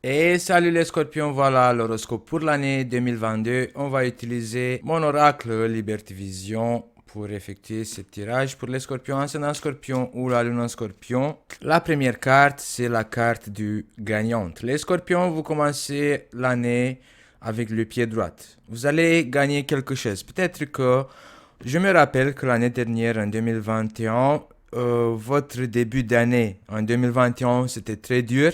Et salut les scorpions, voilà l'horoscope pour l'année 2022. On va utiliser mon oracle Liberty Vision pour effectuer ce tirage pour les scorpions, ascendant scorpion ou la lune en scorpion. La première carte, c'est la carte du gagnant. Les scorpions, vous commencez l'année avec le pied droit. Vous allez gagner quelque chose. Peut-être que je me rappelle que l'année dernière, en 2021, votre début d'année en 2021, c'était très dur.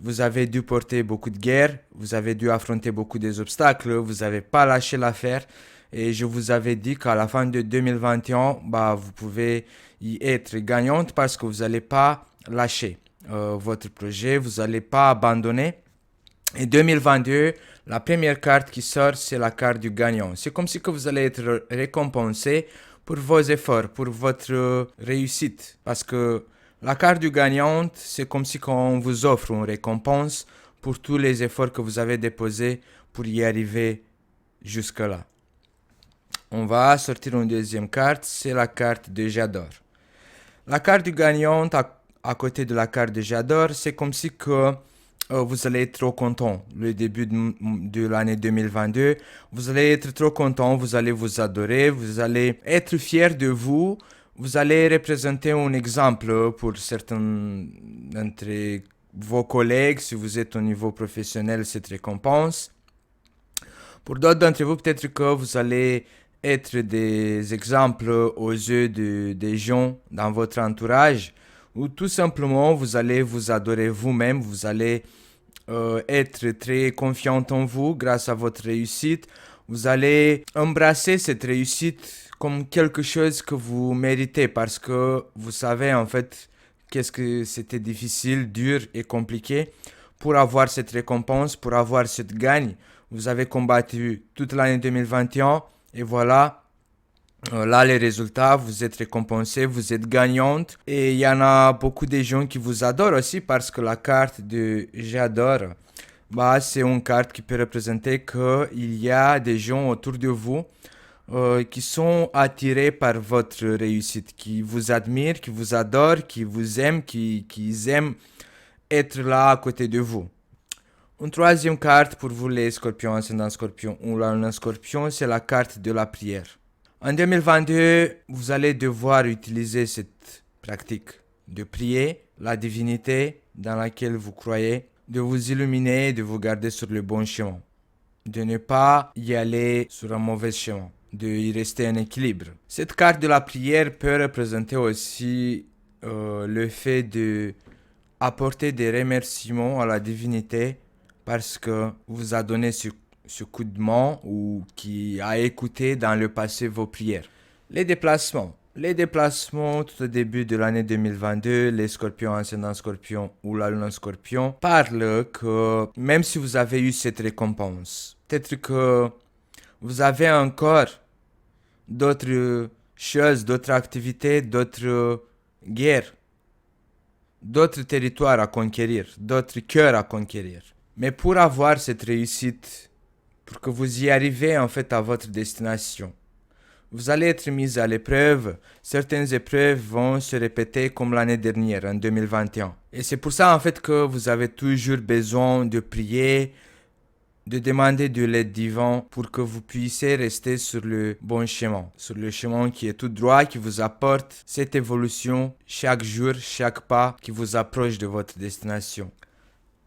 Vous avez dû porter beaucoup de guerres, vous avez dû affronter beaucoup d'obstacles, vous n'avez pas lâché l'affaire. Et je vous avais dit qu'à la fin de 2021, vous pouvez y être gagnante parce que vous n'allez pas lâcher votre projet, vous n'allez pas abandonner. Et 2022, la première carte qui sort, c'est la carte du gagnant. C'est comme si que vous allez être récompensé pour vos efforts, pour votre réussite. Parce que la carte du gagnant, c'est comme si on vous offre une récompense pour tous les efforts que vous avez déposés pour y arriver jusque-là. On va sortir une deuxième carte, c'est la carte de J'adore. La carte du gagnant à côté de la carte de J'adore, c'est comme si que vous allez être trop content. Le début de l'année 2022, vous allez être trop content, vous allez vous adorer, vous allez être fier de vous, vous allez représenter un exemple pour certains d'entre vos collègues, si vous êtes au niveau professionnel, cette récompense. Pour d'autres d'entre vous, peut-être que vous allez être des exemples aux yeux des gens dans votre entourage, ou tout simplement vous allez vous adorer vous-même, vous allez être très confiant en vous grâce à votre réussite. Vous allez embrasser cette réussite comme quelque chose que vous méritez parce que vous savez en fait qu'est-ce que c'était difficile, dur et compliqué pour avoir cette récompense, pour avoir cette gagne. Vous avez combattu toute l'année 2021 et voilà, là, les résultats, vous êtes récompensé, vous êtes gagnante. Et il y en a beaucoup de gens qui vous adorent aussi parce que la carte de J'adore, c'est une carte qui peut représenter qu'il y a des gens autour de vous qui sont attirés par votre réussite, qui vous admirent, qui vous adorent, qui vous aiment, qui aiment être là à côté de vous. Une troisième carte pour vous les scorpions, ascendant scorpion ou la lune scorpion, c'est la carte de la prière. En 2022, vous allez devoir utiliser cette pratique de prier la divinité dans laquelle vous croyez, de vous illuminer, de vous garder sur le bon chemin, de ne pas y aller sur un mauvais chemin, de y rester en équilibre. Cette carte de la prière peut représenter aussi le fait de apporter des remerciements à la divinité parce que vous a donné ce coup de main ou qui a écouté dans le passé vos prières. Les déplacements. Les déplacements tout au début de l'année 2022, les scorpions, ascendant scorpion ou la lune en scorpion parlent que même si vous avez eu cette récompense, peut-être que vous avez encore d'autres choses, d'autres activités, d'autres guerres, d'autres territoires à conquérir, d'autres cœurs à conquérir. Mais pour avoir cette réussite, pour que vous y arrivez en fait à votre destination, vous allez être mis à l'épreuve. Certaines épreuves vont se répéter comme l'année dernière, en 2021. Et c'est pour ça en fait que vous avez toujours besoin de prier, de demander de l'aide divine pour que vous puissiez rester sur le bon chemin, sur le chemin qui est tout droit, qui vous apporte cette évolution chaque jour, chaque pas qui vous approche de votre destination.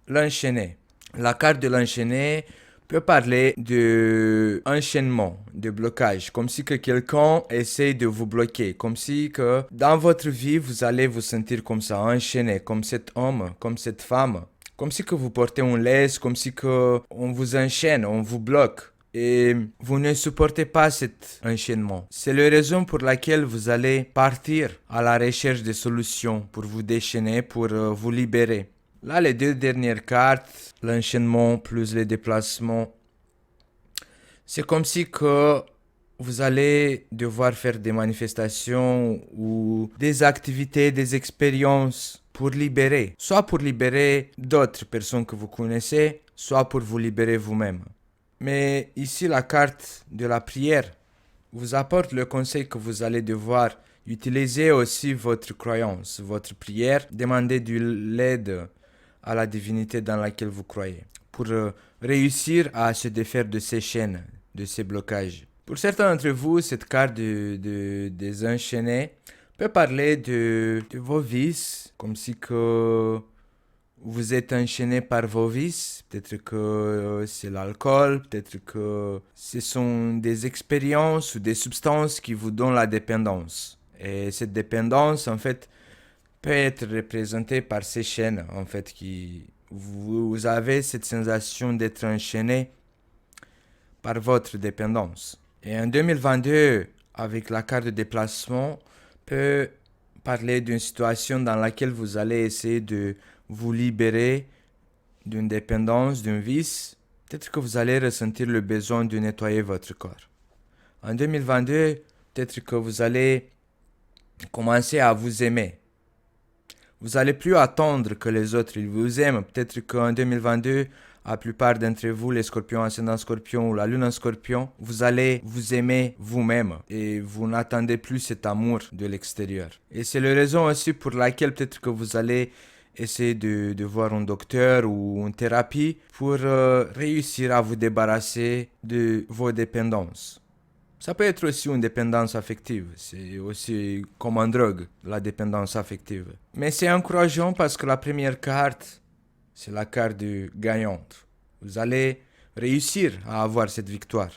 L'enchaîner. La carte de l'enchaîner peut parler de enchaînement, de blocage, comme si que quelqu'un essaie de vous bloquer, comme si que dans votre vie vous allez vous sentir comme ça, enchaîné, comme cet homme, comme cette femme, comme si que vous portez une laisse, comme si que on vous enchaîne, on vous bloque. Et vous ne supportez pas cet enchaînement. C'est la raison pour laquelle vous allez partir à la recherche de solutions pour vous déchaîner, pour vous libérer. Là, les deux dernières cartes, l'enchaînement plus les déplacements, c'est comme si que vous allez devoir faire des manifestations ou des activités, des expériences pour libérer. Soit pour libérer d'autres personnes que vous connaissez, soit pour vous libérer vous-même. Mais ici, la carte de la prière vous apporte le conseil que vous allez devoir utiliser aussi votre croyance, votre prière, demander de l'aide à la divinité dans laquelle vous croyez, pour réussir à se défaire de ces chaînes, de ces blocages. Pour certains d'entre vous, cette carte des enchaînés peut parler de vos vices, comme si que vous êtes enchaîné par vos vices. Peut-être que c'est l'alcool, peut-être que ce sont des expériences ou des substances qui vous donnent la dépendance. Et cette dépendance, en fait, peut être représentée par ces chaînes, en fait, qui vous avez cette sensation d'être enchaîné par votre dépendance. Et en 2022, avec la carte de déplacement, peut parler d'une situation dans laquelle vous allez essayer de vous libérer d'une dépendance, d'un vice. Peut-être que vous allez ressentir le besoin de nettoyer votre corps. En 2022, peut-être que vous allez commencer à vous aimer. Vous n'allez plus attendre que les autres ils vous aiment. Peut-être qu'en 2022, la plupart d'entre vous, les scorpions, ascendant scorpion ou la lune en scorpion, vous allez vous aimer vous-même et vous n'attendez plus cet amour de l'extérieur. Et c'est la raison aussi pour laquelle peut-être que vous allez essayer de voir un docteur ou une thérapie pour réussir à vous débarrasser de vos dépendances. Ça peut être aussi une dépendance affective, c'est aussi comme une drogue, la dépendance affective. Mais c'est encourageant parce que la première carte, c'est la carte du gagnante. Vous allez réussir à avoir cette victoire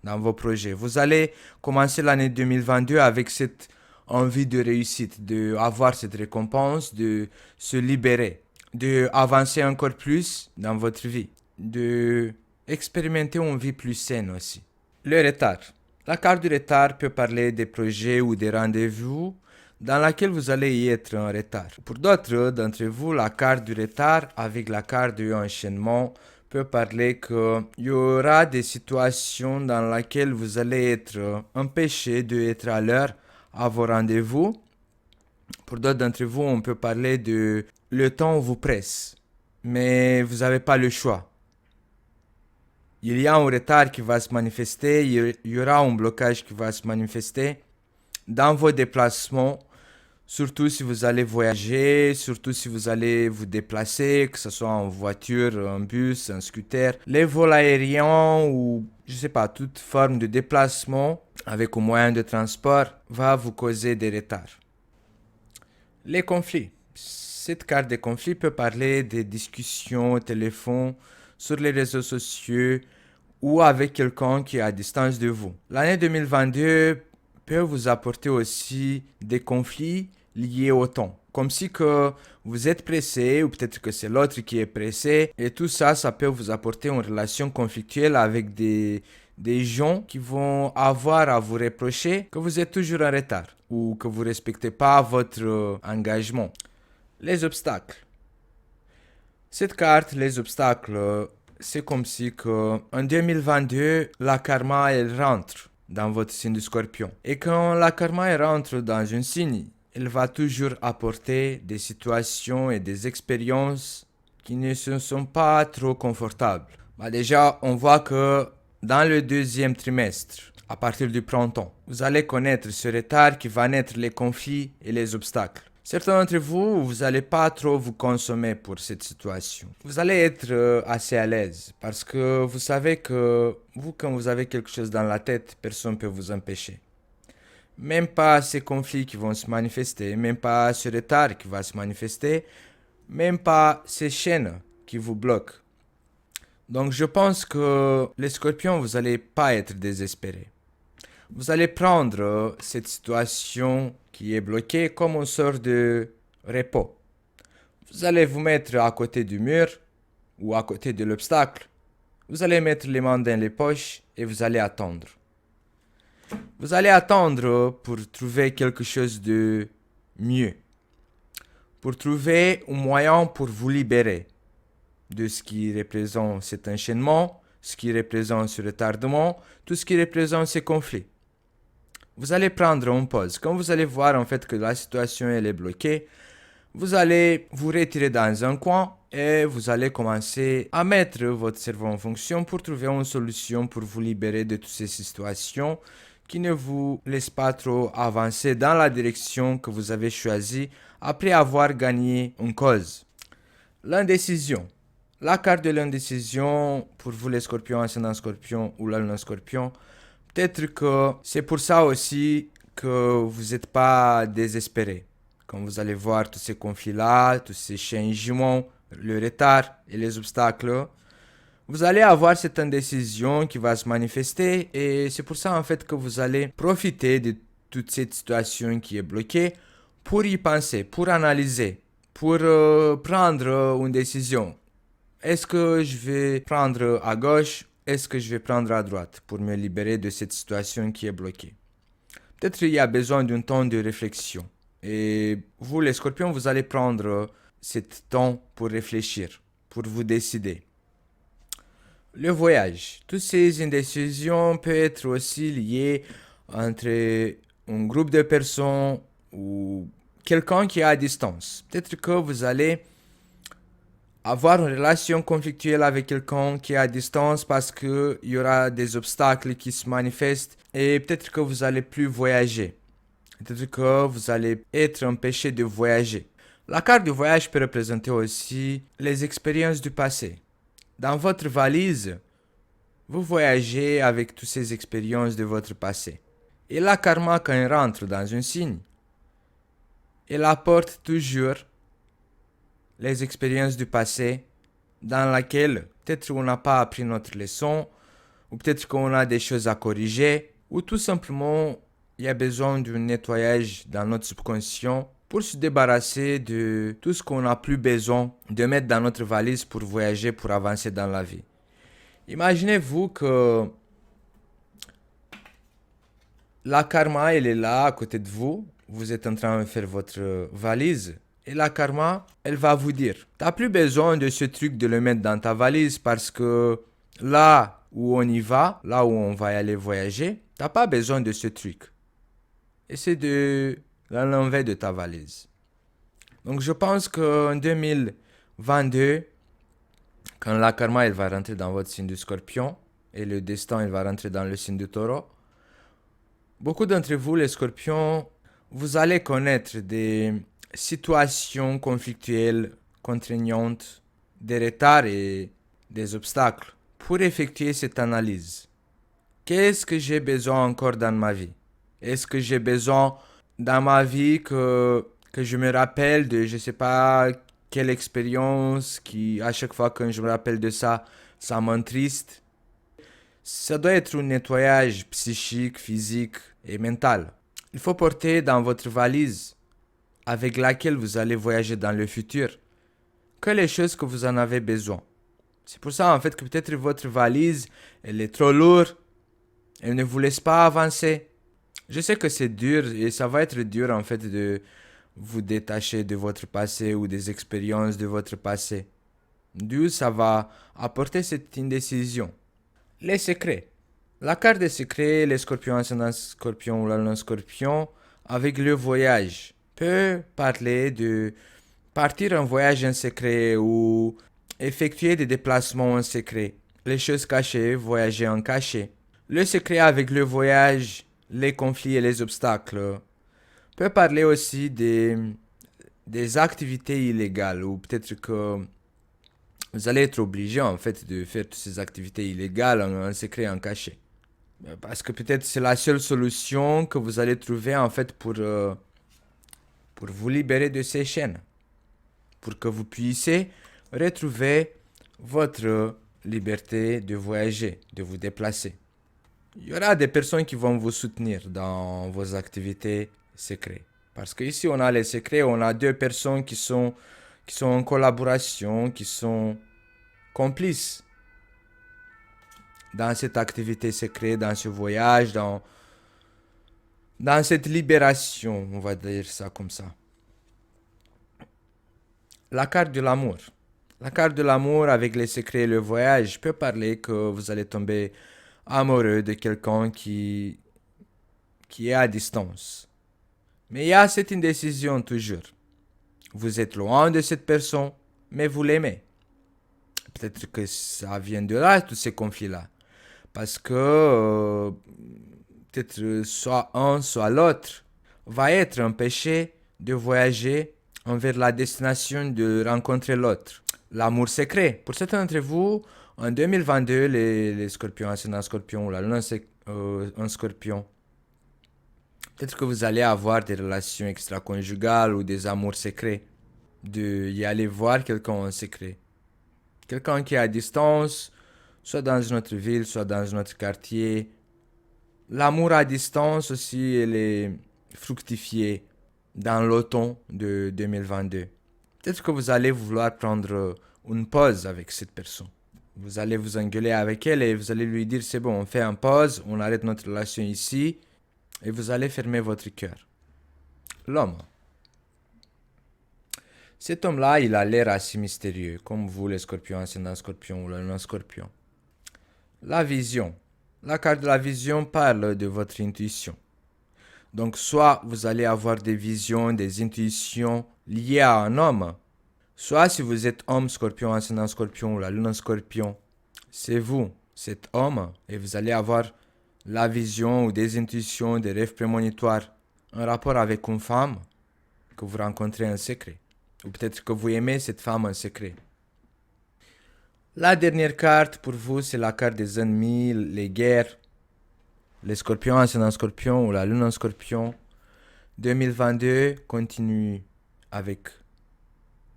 dans vos projets. Vous allez commencer l'année 2022 avec cette envie de réussite, d'avoir cette récompense, de se libérer, d'avancer encore plus dans votre vie, d'expérimenter une vie plus saine aussi. Le retard. La carte du retard peut parler des projets ou des rendez-vous dans lesquels vous allez y être en retard. Pour d'autres d'entre vous, la carte du retard avec la carte du enchaînement peut parler qu'il y aura des situations dans lesquelles vous allez être empêché d'être à l'heure à vos rendez-vous. Pour d'autres d'entre vous, on peut parler de le temps vous presse, mais vous n'avez pas le choix. Il y a un retard qui va se manifester, il y aura un blocage qui va se manifester dans vos déplacements, surtout si vous allez voyager, surtout si vous allez vous déplacer, que ce soit en voiture, en bus, en scooter. Les vols aériens ou, je sais pas, toute forme de déplacement avec un moyen de transport va vous causer des retards. Les conflits. Cette carte des conflits peut parler des discussions au téléphone, sur les réseaux sociaux ou avec quelqu'un qui est à distance de vous. L'année 2022 peut vous apporter aussi des conflits liés au temps. Comme si que vous êtes pressé ou peut-être que c'est l'autre qui est pressé. Et tout ça, ça peut vous apporter une relation conflictuelle avec des gens qui vont avoir à vous reprocher que vous êtes toujours en retard ou que vous ne respectez pas votre engagement. Les obstacles. Cette carte, les obstacles, c'est comme si que en 2022, la karma, elle rentre dans votre signe du scorpion. Et quand la karma elle rentre dans un signe, elle va toujours apporter des situations et des expériences qui ne sont pas trop confortables. Déjà, on voit que dans le deuxième trimestre, à partir du printemps, vous allez connaître ce retard qui va naître les conflits et les obstacles. Certains d'entre vous, vous n'allez pas trop vous consommer pour cette situation. Vous allez être assez à l'aise parce que vous savez que vous, quand vous avez quelque chose dans la tête, personne ne peut vous empêcher. Même pas ces conflits qui vont se manifester, même pas ce retard qui va se manifester, même pas ces chaînes qui vous bloquent. Donc je pense que les scorpions, vous n'allez pas être désespérés. Vous allez prendre cette situation qui est bloquée comme une sorte de repos. Vous allez vous mettre à côté du mur ou à côté de l'obstacle. Vous allez mettre les mains dans les poches et vous allez attendre. Vous allez attendre pour trouver quelque chose de mieux. Pour trouver un moyen pour vous libérer de ce qui représente cet enchaînement, ce qui représente ce retardement, tout ce qui représente ces conflits. Vous allez prendre une pause. Quand vous allez voir en fait que la situation elle est bloquée, vous allez vous retirer dans un coin et vous allez commencer à mettre votre cerveau en fonction pour trouver une solution pour vous libérer de toutes ces situations qui ne vous laissent pas trop avancer dans la direction que vous avez choisie après avoir gagné une cause. L'indécision. La carte de l'indécision, pour vous les scorpions, ascendant scorpion ou la lune en scorpion, peut-être que c'est pour ça aussi que vous n'êtes pas désespéré. Quand vous allez voir tous ces conflits-là, tous ces changements, le retard et les obstacles, vous allez avoir cette indécision qui va se manifester et c'est pour ça en fait que vous allez profiter de toute cette situation qui est bloquée pour y penser, pour analyser, pour prendre une décision. Est-ce que je vais prendre à gauche? Est-ce que je vais prendre à droite pour me libérer de cette situation qui est bloquée? Peut-être il y a besoin d'un temps de réflexion. Et vous, les scorpions, vous allez prendre cet temps pour réfléchir, pour vous décider. Le voyage. Toutes ces indécisions peuvent être aussi liées entre un groupe de personnes ou quelqu'un qui est à distance. Peut-être que vous allez avoir une relation conflictuelle avec quelqu'un qui est à distance parce qu'il y aura des obstacles qui se manifestent et peut-être que vous allez plus voyager. Peut-être que vous allez être empêché de voyager. La carte du voyage peut représenter aussi les expériences du passé. Dans votre valise, vous voyagez avec toutes ces expériences de votre passé. Et la karma, quand il rentre dans un signe, il apporte toujours les expériences du passé dans laquelle peut-être on n'a pas appris notre leçon, ou peut-être qu'on a des choses à corriger, ou tout simplement il y a besoin d'un nettoyage dans notre subconscient pour se débarrasser de tout ce qu'on n'a plus besoin de mettre dans notre valise pour voyager, pour avancer dans la vie. Imaginez-vous que la karma, elle est là à côté de vous. Vous êtes en train de faire votre valise. Et la karma, elle va vous dire, t'as plus besoin de ce truc de le mettre dans ta valise parce que là où on y va, là où on va aller voyager, t'as pas besoin de ce truc. Essaie de l'enlever de ta valise. Donc je pense qu'en 2022, quand la karma elle va rentrer dans votre signe du scorpion et le destin il va rentrer dans le signe du taureau, beaucoup d'entre vous, les scorpions, vous allez connaître des situations conflictuelles, contraignantes, des retards et des obstacles pour effectuer cette analyse. Qu'est-ce que j'ai besoin encore dans ma vie? Est-ce que j'ai besoin dans ma vie que je me rappelle de, je sais pas, quelle expérience qui, à chaque fois que je me rappelle de ça, ça m'entriste? Ça doit être un nettoyage psychique, physique et mental. Il faut porter dans votre valise avec laquelle vous allez voyager dans le futur que les choses que vous en avez besoin. C'est pour ça en fait que peut-être votre valise, elle est trop lourde, elle ne vous laisse pas avancer. Je sais que c'est dur et ça va être dur en fait de vous détacher de votre passé ou des expériences de votre passé. D'où ça va apporter cette indécision. Les secrets. La carte des secrets, les scorpions ascendant scorpion ou la lune scorpion, avec le voyage, peut parler de partir en voyage en secret ou effectuer des déplacements en secret. Les choses cachées, voyager en cachet. Le secret avec le voyage, les conflits et les obstacles peut parler aussi des activités illégales ou peut-être que vous allez être obligé en fait de faire toutes ces activités illégales en secret, en cachet. Parce que peut-être c'est la seule solution que vous allez trouver en fait pour vous libérer de ces chaînes. Pour que vous puissiez retrouver votre liberté de voyager, de vous déplacer. Il y aura des personnes qui vont vous soutenir dans vos activités secrètes. Parce qu'ici, on a les secrets, on a deux personnes qui sont en collaboration, qui sont complices dans cette activité secrète, dans ce voyage, dans cette libération, on va dire ça comme ça. La carte de l'amour. La carte de l'amour avec les secrets et le voyage peut parler que vous allez tomber amoureux de quelqu'un qui est à distance. Mais il y a cette indécision toujours. Vous êtes loin de cette personne, mais vous l'aimez. Peut-être que ça vient de là, tous ces conflits-là. Parce que peut-être soit un, soit l'autre va être empêché de voyager envers la destination de rencontrer l'autre. L'amour secret. Pour certains d'entre vous, en 2022, les scorpions, ascendant scorpion ou la lune en scorpion, peut-être que vous allez avoir des relations extra-conjugales ou des amours secrets. De y aller voir quelqu'un en secret. Quelqu'un qui est à distance, soit dans une autre ville, soit dans un autre quartier. L'amour à distance aussi, elle est fructifiée dans l'automne de 2022. Peut-être que vous allez vouloir prendre une pause avec cette personne. Vous allez vous engueuler avec elle et vous allez lui dire c'est bon, on fait une pause, on arrête notre relation ici et vous allez fermer votre cœur. L'homme. Cet homme-là, il a l'air assez mystérieux, comme vous les scorpions, ascendant scorpion ou le non-scorpion. La vision. La carte de la vision parle de votre intuition. Donc, soit vous allez avoir des visions, des intuitions liées à un homme, soit si vous êtes homme, scorpion, ascendant scorpion ou la lune en scorpion, c'est vous, cet homme, et vous allez avoir la vision ou des intuitions, des rêves prémonitoires, un rapport avec une femme que vous rencontrez en secret. Ou peut-être que vous aimez cette femme en secret. La dernière carte pour vous, c'est la carte des ennemis, les guerres. Les scorpions, ascendant scorpion ou la lune en scorpion. 2022 continue avec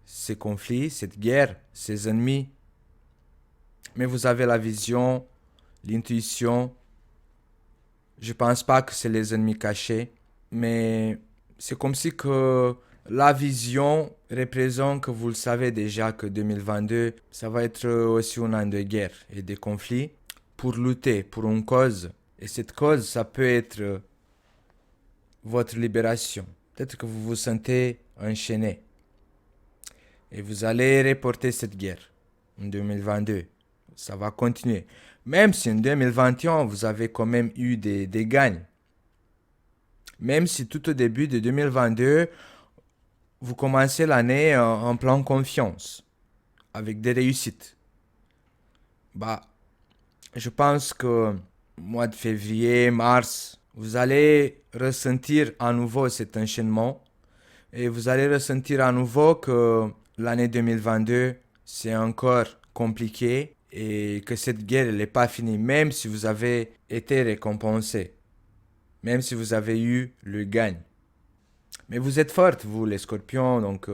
ces conflits, cette guerre, ces ennemis. Mais vous avez la vision, l'intuition. Je pense pas que c'est les ennemis cachés, mais c'est comme si que la vision représente que vous le savez déjà que 2022, ça va être aussi un an de guerre et de conflits pour lutter pour une cause. Et cette cause, ça peut être votre libération. Peut-être que vous vous sentez enchaîné. Et vous allez reporter cette guerre en 2022. Ça va continuer. Même si en 2021, vous avez quand même eu des gains. Même si tout au début de 2022, vous commencez l'année en pleine confiance, avec des réussites. Je pense que mois de février, mars, vous allez ressentir à nouveau cet enchaînement et vous allez ressentir à nouveau que l'année 2022, c'est encore compliqué et que cette guerre n'est pas finie, même si vous avez été récompensé, même si vous avez eu le gain. Mais vous êtes forte, vous les scorpions, donc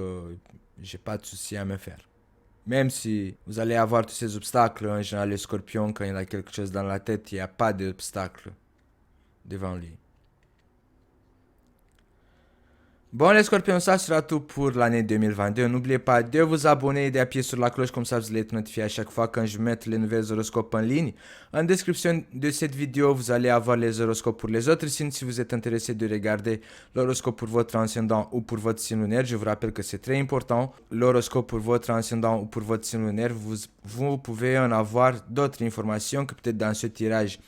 j'ai pas de souci à me faire. Même si vous allez avoir tous ces obstacles, en général, le scorpion, quand il a quelque chose dans la tête, il n'y a pas d'obstacle devant lui. Bon les scorpions, ça sera tout pour l'année 2022. N'oubliez pas de vous abonner et d'appuyer sur la cloche, comme ça vous allez être notifié à chaque fois quand je mets les nouveaux horoscopes en ligne. En description de cette vidéo, vous allez avoir les horoscopes pour les autres signes. Si vous êtes intéressé de regarder l'horoscope pour votre ascendant ou pour votre signe lunaire, je vous rappelle que c'est très important. L'horoscope pour votre ascendant ou pour votre signe lunaire, vous pouvez en avoir d'autres informations que peut-être dans ce tirage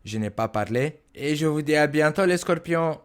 je n'ai pas parlé. Et je vous dis à bientôt les scorpions.